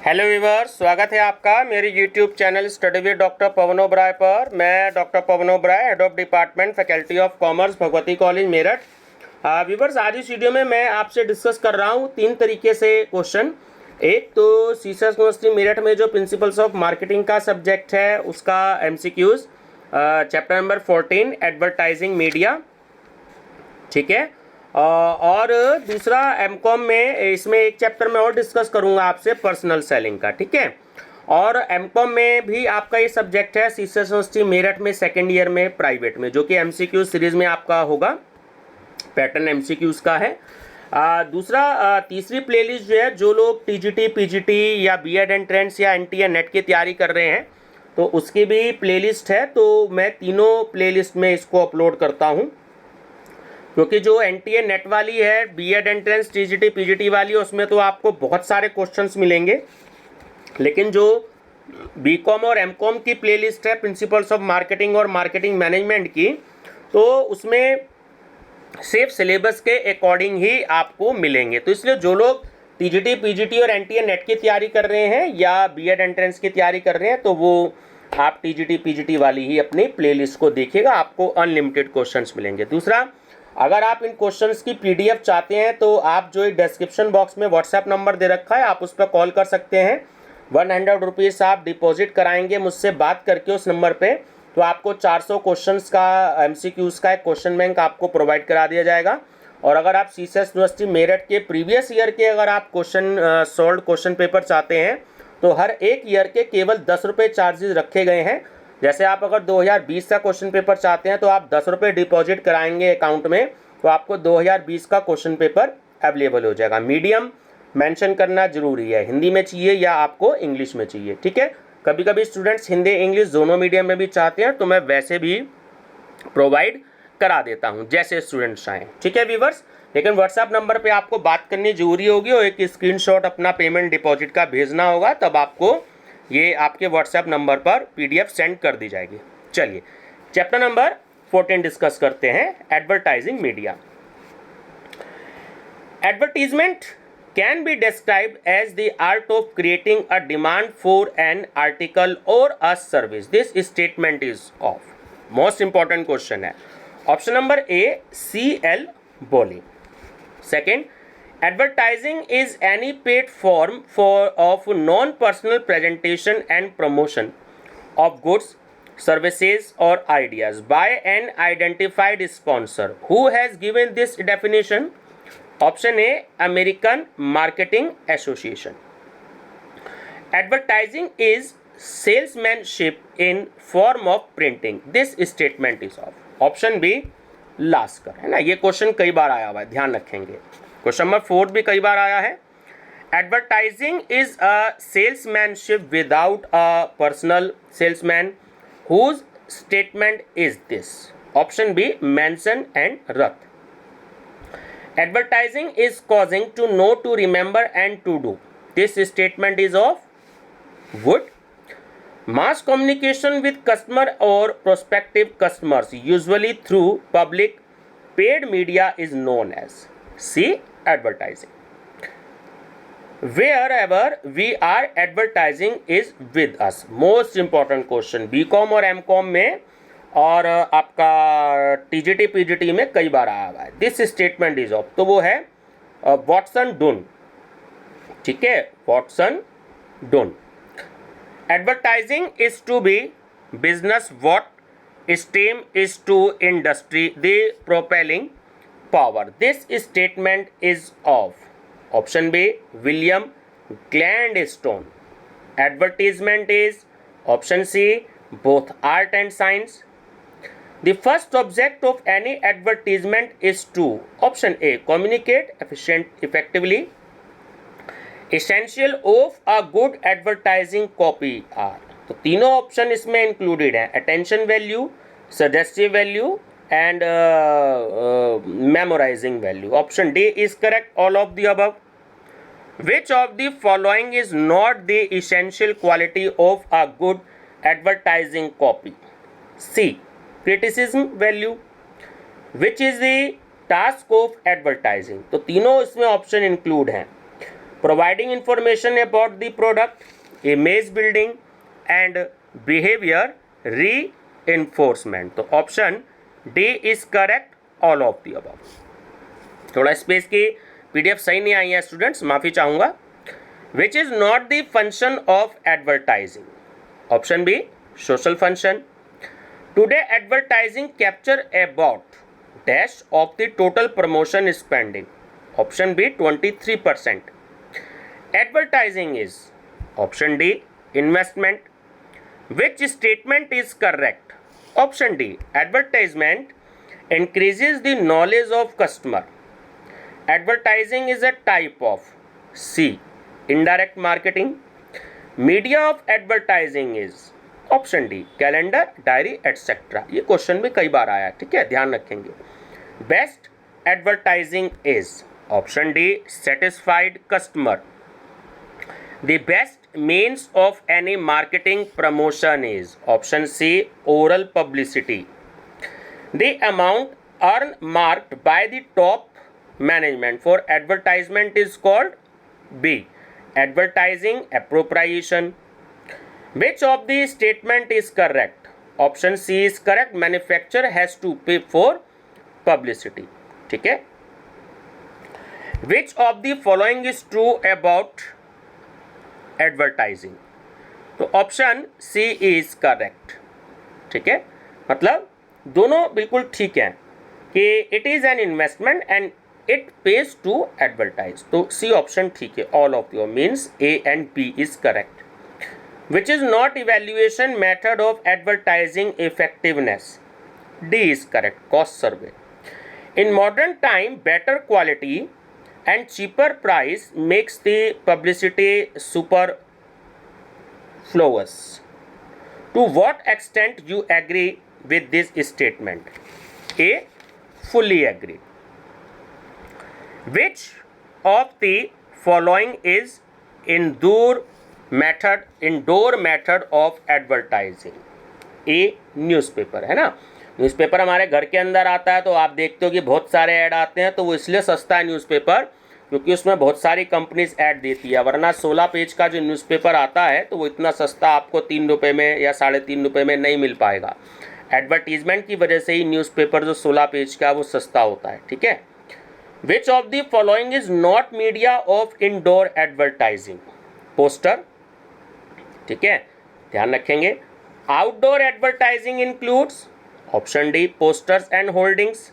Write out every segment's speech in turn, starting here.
Hello viewers, स्वागत है आपका मेरे YouTube channel study with doctor Pawan Oberoi पर। मैं doctor Pawan Oberoi, head of department faculty of commerce, Bhagwati college, Meerut. Viewers, आज इस वीडियो में मैं आपसे डिस्कस कर रहा हूँ 3 तरीके से क्वेश्चन। एक तो सीसस यूनिवर्सिटी मेरठ में जो प्रिंसिपल्स ऑफ मार्केटिंग का सब्जेक्ट है उसका MCQs, chapter number 14 advertising media, ठीक है। और दूसरा MCOM में इसमें एक चैप्टर में और डिस्कस करूंगा आपसे पर्सनल सेलिंग का, ठीक है। और MCOM में भी आपका ये सब्जेक्ट है सीसस यूनिवर्सिटी मेरठ में सेकेंड ईयर में प्राइवेट में, जो कि MCQ सीरीज में आपका होगा, पैटर्न MCQs का है। तीसरी प्लेलिस्ट जो है, जो लोग TGT PGT या B.Ed एंट्रेंस या NTA नेट की तैयारी कर रहे हैं तो उसकी भी प्लेलिस्ट है। तो मैं तीनों प्लेलिस्ट में इसको अपलोड करता हूँ, क्योंकि जो NTA नेट वाली है, B.Ed एंट्रेंस, TGT PGT वाली है, उसमें तो आपको बहुत सारे क्वेश्चंस मिलेंगे। लेकिन जो BCom और MCOM की प्लेलिस्ट है प्रिंसिपल्स ऑफ मार्केटिंग और मार्केटिंग मैनेजमेंट की, तो उसमें सिर्फ सिलेबस के अकॉर्डिंग ही आपको मिलेंगे। तो इसलिए जो लोग TGT PGT और NTA नेट की तैयारी कर रहे हैं या B.Ed एंट्रेंस की तैयारी कर रहे हैं तो वो आप TGT PGT वाली ही अपनी प्लेलिस्ट को देखिएगा, आपको अनलिमिटेड क्वेश्चंस मिलेंगे। दूसरा, अगर आप इन क्वेश्चंस की PDF चाहते हैं तो आप जो डिस्क्रिप्शन बॉक्स में WhatsApp नंबर दे रखा है, आप उस पर कॉल कर सकते हैं। 100 रुपीज़ आप डिपॉजिट कराएंगे मुझसे बात करके उस नंबर पे, तो आपको 400 क्वेश्चंस का MCQs का एक क्वेश्चन बैंक आपको प्रोवाइड करा दिया जाएगा। और अगर आप सीसस यूनिवर्सिटी मेरठ के प्रीवियस ईयर के अगर आप सॉल्व क्वेश्चन पेपर चाहते हैं तो हर एक ईयर के केवल 10 रुपये चार्जेस रखे गए हैं। जैसे आप अगर 2020 का क्वेश्चन पेपर चाहते हैं तो आप 10 रुपये डिपॉजिट कराएंगे अकाउंट में, तो आपको 2020 का क्वेश्चन पेपर अवेलेबल हो जाएगा। मीडियम मेंशन करना जरूरी है, हिंदी में चाहिए या आपको इंग्लिश में चाहिए, ठीक है। कभी कभी स्टूडेंट्स हिंदी इंग्लिश दोनों मीडियम में भी चाहते हैं तो मैं वैसे भी प्रोवाइड करा देता हूं, जैसे स्टूडेंट्स चाहें, ठीक है व्यूअर्स। लेकिन WhatsApp नंबर पे आपको बात करनी जरूरी होगी और एक स्क्रीनशॉट अपना पेमेंट डिपॉजिट का भेजना होगा, तब आपको ये आपके WhatsApp नंबर पर PDF सेंड कर दी जाएगी। चलिए चैप्टर नंबर 14 डिस्कस करते हैं, advertising media. Advertisement can be described as the art of creating a demand for an article or a service. This statement is of. Most important question है। Option number A, CL Bowling. Second, advertising is any paid form of non-personal presentation and promotion of goods, services or ideas by an identified sponsor. Who has given this definition? Option A, American Marketing Association. Advertising is salesmanship in form of printing. This statement is of. Option B, लास्कर, है ना। ये question कई बार आया हुआ है, ध्यान रखेंगे। क्वेश्चन नंबर 4 भी कई बार आया है। Advertising is a salesmanship without a personal salesman. Whose statement is this? Option B, Manson and Rath. Advertising is causing to know, to remember and to do. This statement is of Wood. Mass communication with customer or prospective customers, usually through public paid media, is known as C. Advertising. Wherever we are, advertising is with us. Most important question, BCom और MCom में और आपका TGT PGT में कई बार आया हुआ है। This statement is of, तो वो है वॉटसन डुन, ठीक है, Watson Dunn. Advertising is to be business what steam is to industry the propelling power. This statement is of. Option B, William Gladstone. Advertisement is option C, both art and science. The first object of any advertisement is to, option A, communicate effectively. Essential of a good advertising copy are, तो तीनों option इसमें included हैं, attention value, suggestive value and memorizing value. Option D is correct, all of the above. Which of the following is not the essential quality of a good advertising copy? C, criticism value. Which is the task of advertising? तो तीनों इसमें option include हैं। providing information about the product, image building and behavior reinforcement. तो option D is correct, all of the above. थोड़ा space की PDF सही नहीं आई है स्टूडेंट्स, माफी चाहूंगा. Which is not the function of advertising. Option B social function. Today advertising capture about dash of the total promotion spending. Option B 23%. Advertising is option D investment. Which statement is correct. Option D advertisement increases the knowledge of customer. Advertising is a type of C. Indirect marketing. Media of advertising is option D. Calendar, diary, etc. ये question भी कई बार आया, ठीक है, ध्यान रखेंगे. Best advertising is option D. Satisfied customer. The best means of any marketing promotion is option C. Oral publicity. The amount earned marked by the top management for advertisement is called B. Advertising appropriation. Which of the statement is correct? Option C is correct. Manufacturer has to pay for publicity. ठीक है. Which of the following is true about advertising? तो option C is correct. ठीक है, मतलब दोनों बिल्कुल ठीक हैं कि it is an investment and it pays to advertise. तो सी ऑप्शन ठीक है, all of your means A and B is correct. Which is not evaluation method of advertising effectiveness. D is correct, cost survey. In modern time better quality and cheaper price makes the publicity superfluous. To what extent you agree with this statement? A. Fully agree. Which of the following is indoor method of advertising? A. Newspaper. है ना, newspaper हमारे घर के अंदर आता है, तो आप देखते हो कि बहुत सारे ऐड आते हैं, तो वो इसलिए सस्ता है न्यूज़पेपर क्योंकि उसमें बहुत सारी कंपनीज ऐड देती है. वरना 16 पेज का जो न्यूज़पेपर आता है तो वो इतना सस्ता आपको 3 रुपये में या 3.5 रुपये में नहीं मिल पाएगा. एडवर्टीजमेंट की वजह से ही न्यूज़पेपर जो 16 पेज का वो सस्ता होता है, ठीक है. Which of the following is not media of indoor advertising. Poster, ठीक है, ध्यान रखेंगे. Outdoor advertising includes option D posters and holdings.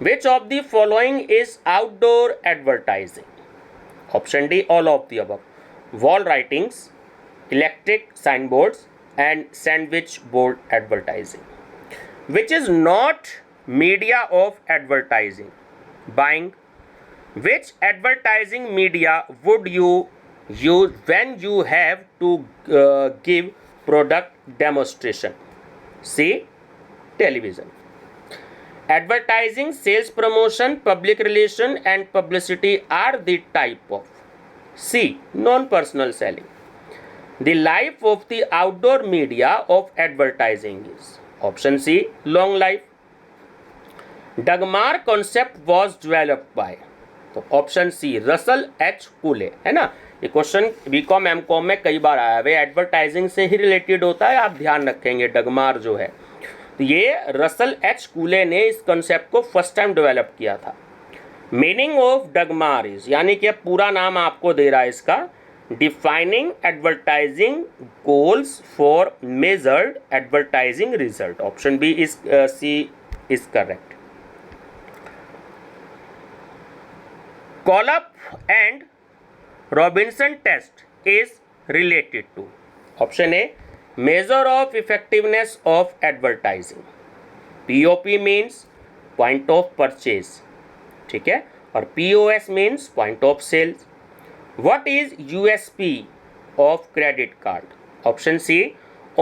Which of the following is outdoor advertising. Option D all of the above. Wall writings, electric sign boards and sandwich board advertising. Which is not media of advertising. Buying. Which advertising media would you use when you have to give product demonstration? C. Television. Advertising, sales promotion, public relation and publicity are the type of C. Non-personal selling. The life of the outdoor media of advertising is option C. Long life. Dagmar concept was developed by. तो option C Russell H कूले. है ना, ये question BCom MCom में कई बार आया है, वे advertising से ही related होता है, आप ध्यान रखेंगे. डगमार जो है, तो ये रसल एच कूले ने इस कंसेप्ट को फर्स्ट टाइम डेवलप किया था. मीनिंग ऑफ डगमार इज, यानी कि पूरा नाम आपको दे रहा है इसका, defining advertising goals for measured advertising result. Option B is C is correct. Collop and Robinson test is related to. Option A measure of effectiveness of advertising. POP means point of purchase, ठीक है, और POS means point of sales. What is USP of credit card? Option C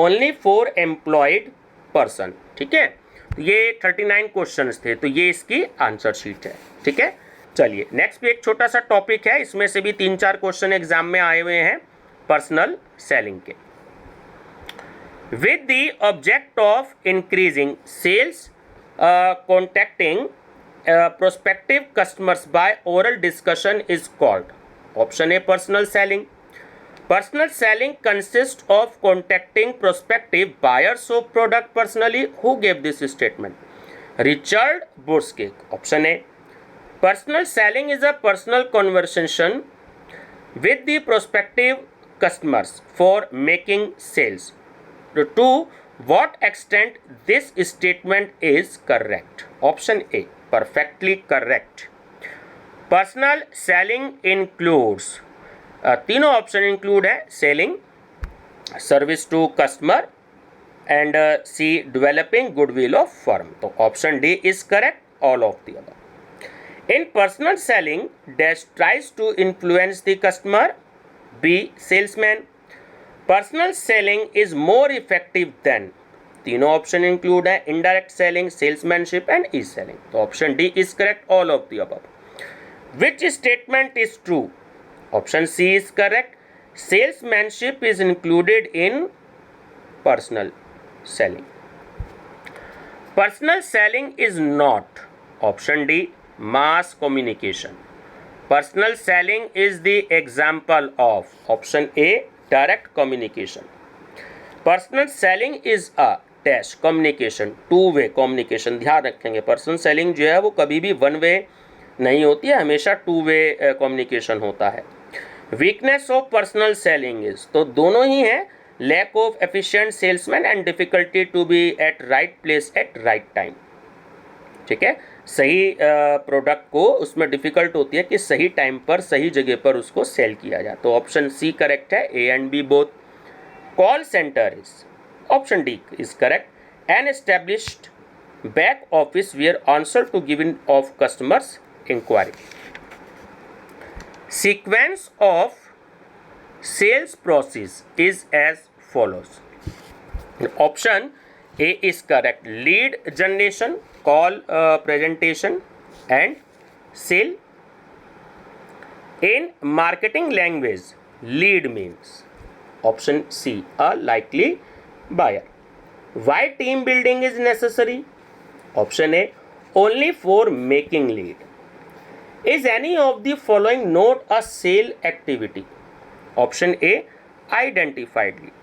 only for employed person. ठीक है, ये 39 questions थे, तो ये इसकी आंसर शीट है. ठीक है, चलिए नेक्स्ट भी एक छोटा सा टॉपिक है, इसमें से भी 3-4 क्वेश्चन एग्जाम में आए हुए हैं पर्सनल सेलिंग के. With the object of increasing sales contacting prospective customers by oral discussion is called. Option A personal selling. Personal selling consists of contacting prospective buyers of product personally. Who gave this statement? Richard Bursky. Option A. Personal selling is a personal conversation with the prospective customers for making sales. To what extent this statement is correct? Option A. Perfectly correct. Personal selling includes तीनों option include है selling, service to customer and C developing goodwill of firm. तो option D is correct, all of the above. In personal selling dash tries to influence the customer. B salesman. Personal selling is more effective than. तीनों option include है indirect selling, salesmanship and e selling. तो option D is correct, all of the above. Which statement is true? Option C is correct. Salesmanship is included in personal selling. Personal selling is not. Option D, mass communication. Personal selling is the example of. Option A, direct communication. Personal selling is a dash communication, two-way communication. ध्यान रखेंगे personal selling जो है वो कभी भी one way नहीं होती है, हमेशा टू वे कम्युनिकेशन होता है. Weakness of personal selling is, तो दोनों ही हैं, lack of efficient salesman and difficulty to be at right place at right time. ठीक है, सही प्रोडक्ट को उसमें डिफिकल्ट होती है कि सही टाइम पर सही जगह पर उसको सेल किया जाए. तो ऑप्शन सी करेक्ट है, A and B both. Call centre is, option D is correct. An established back office where answer to given of customers enquiry. Sequence of sales process is as follows. Option A is correct. Lead generation, call presentation and sale. In marketing language, lead means. Option C, a likely buyer. Why team building is necessary? Option A, only for making lead. Is any of the following not a sale activity? Option A, identified lead.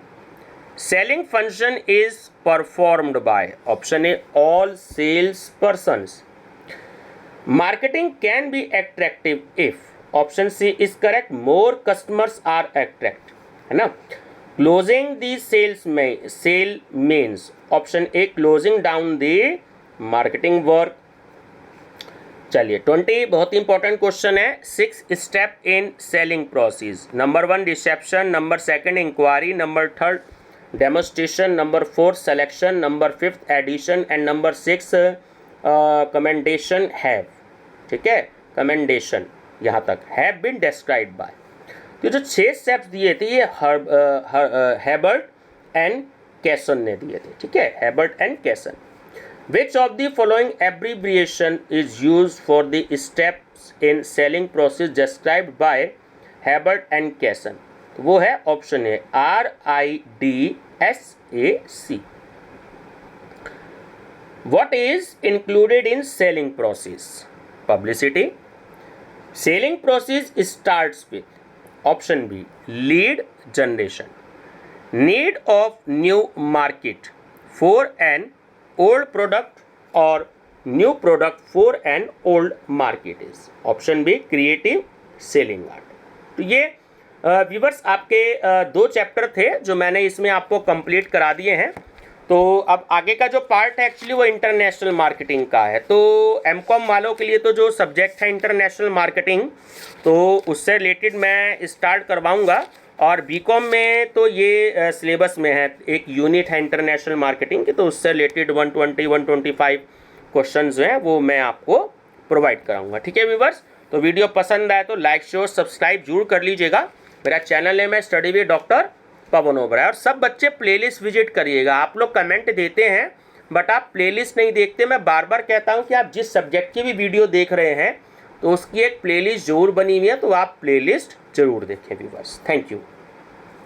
Selling function is performed by. Option A, all salespersons. Marketing can be attractive if. Option C is correct, more customers are attracted. है ना. Closing the sale means. Option A, closing down the marketing work. चलिए 20 बहुत ही important question है. 6 step in selling process. Number 1 reception, number 2 enquiry, number 3 demonstration, number 4 selection, number 5 addition and number 6 commendation have. ठीक है, commendation यहाँ तक have been described bye. तो जो 6 steps दिए थे ये हेबर्ट एंड कैसन ने दिए थे. ठीक है, हेबर्ट एंड कैसन. Which of the following abbreviation is used for the steps in selling process described by Herbert and Casson? वो है option A RIDSAC. What is included in selling process? Publicity. Selling process starts with option B, lead generation. Need of new market for an old product or new product for an old market is. Option B, creative selling art. तो ये viewers आपके 2 chapter थे जो मैंने इसमें आपको complete करा दिए हैं. तो अब आगे का जो पार्ट है एक्चुअली वो इंटरनेशनल मार्केटिंग का है. तो एमकॉम वालों के लिए तो जो सब्जेक्ट है इंटरनेशनल मार्केटिंग, तो उससे रिलेटेड मैं स्टार्ट करवाऊंगा. और बीकॉम में तो ये सिलेबस में है, एक यूनिट है इंटरनेशनल मार्केटिंग की, तो उससे रिलेटेड 120-125 क्वेश्चन जो हैं वो मैं आपको प्रोवाइड कराऊंगा. ठीक है व्यूवर्स, तो वीडियो पसंद आए तो लाइक शेयर सब्सक्राइब जरूर कर लीजिएगा. मेरा चैनल नेम है study with doctor Pawan Oberoi. और सब बच्चे प्लेलिस्ट विजिट करिएगा. आप लोग कमेंट देते हैं बट आप प्लेलिस्ट नहीं देखते. मैं बार बार कहता हूँ कि आप जिस सब्जेक्ट की भी वीडियो देख रहे हैं तो उसकी एक प्लेलिस्ट जरूर बनी हुई है, तो आप प्लेलिस्ट जरूर देखें व्यूवर्स. Thank you.